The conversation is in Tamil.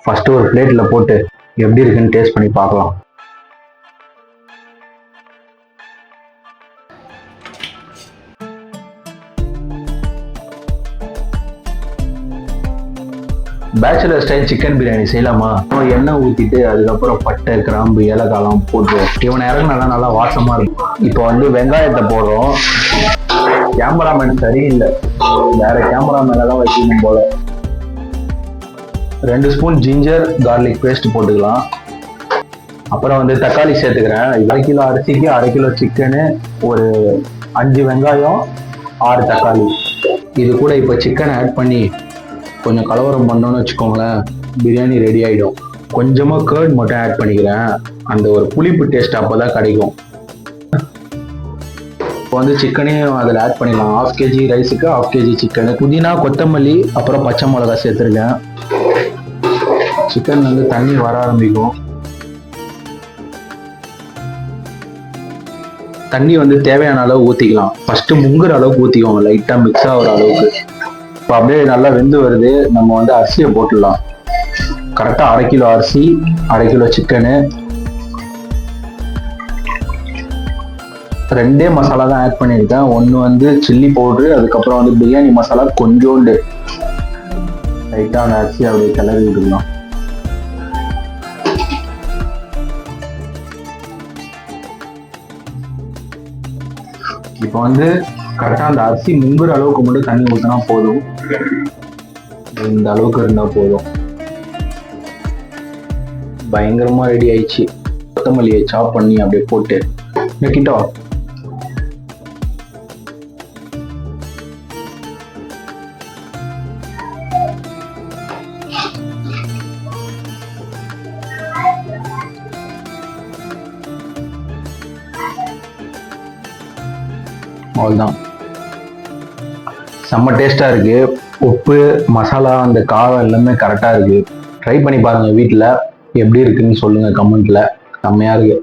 ஃபர்ஸ்ட் ஒரு பிளேட்ல போட்டு எப்படி இருக்குன்னு டேஸ்ட் பண்ணி பார்க்கலாம். பேச்சுலர் ஸ்டைல் சிக்கன் பிரியாணி செய்யலாமா? எண்ணெய் ஊற்றிட்டு அதுக்கப்புறம் பட்டை, கிராம்பு, ஏலக்காய்லாம் போட்டு இவனை இறங்கினா நல்லா வாசமா இருக்கும். இப்போ வந்து வெங்காயத்தை போடுறோம். கேமராமேன் சரியில்லை, வேற கேமராமேன தான் வைக்கணும் போல. 2 ஸ்பூன் ஜிஞ்சர் கார்லிக் பேஸ்ட் போட்டுக்கலாம். அப்புறம் வந்து தக்காளி சேர்த்துக்கிறேன். 1/2 கிலோ அரிசிக்கு 1/2 கிலோ சிக்கனு, ஒரு 5 வெங்காயம், 6 தக்காளி. இது கூட இப்போ சிக்கனை ஆட் பண்ணி கொஞ்சம் கலவரம் பண்ணோன்னு வச்சுக்கோங்களேன், பிரியாணி ரெடி ஆகிடும். கொஞ்சமாக கர்ட் மட்டும் ஆட் பண்ணிக்கிறேன், அந்த ஒரு புளிப்பு டேஸ்ட் அப்போ தான் கிடைக்கும். இப்போ வந்து சிக்கனையும் அதில் ஆட் பண்ணிடலாம். 1/2 kg ரைஸுக்கு 1/2 kg சிக்கனு. புதினா, கொத்தமல்லி, அப்புறம் பச்சை மிளகா சேர்த்துருக்கேன். சிக்கன் வந்து தண்ணி வர ஆரம்பிக்கும். தண்ணி வந்து தேவையான அளவு ஊற்றிக்கலாம். ஃபர்ஸ்ட் முங்குற அளவுக்கு ஊற்றிக்குவோம், லைட்டாக மிக்ஸ் ஆகிற அளவுக்கு. இப்போ அப்படியே நல்லா வெந்து வருது. நம்ம வந்து அரிசியை போட்டுடலாம். கரெக்டாக 1/2 கிலோ அரிசி, 1/2 கிலோ சிக்கனு. 2 மசாலா தான் ஆட் பண்ணியிருக்கேன். ஒன்று வந்து சில்லி பவுட்ரு, அதுக்கப்புறம் வந்து பிரியாணி மசாலா கொஞ்சோண்டு. லைட்டாக அந்த அரிசியை அப்படியே கிளறி விட்டுக்கலாம். இப்போ வந்து கரெக்டாக அந்த அரிசி முங்குற அளவுக்கு மட்டும் தண்ணி ஊற்றினா போதும். இந்த அளவுக்கு இருந்தால் போதும். பயங்கரமாக ரெடி ஆயிடுச்சு. கொத்தமல்லியை சாப் பண்ணி அப்படியே போட்டு கிட்டோ. அவ்வளோதான். செம்ம டேஸ்டா இருக்கு. உப்பு, மசாலா, அந்த காரம் எல்லாமே கரெக்டா இருக்கு. ட்ரை பண்ணி பாருங்க வீட்டில். எப்படி இருக்குன்னு சொல்லுங்க கமெண்ட்ல. செம்மையா இருக்கு.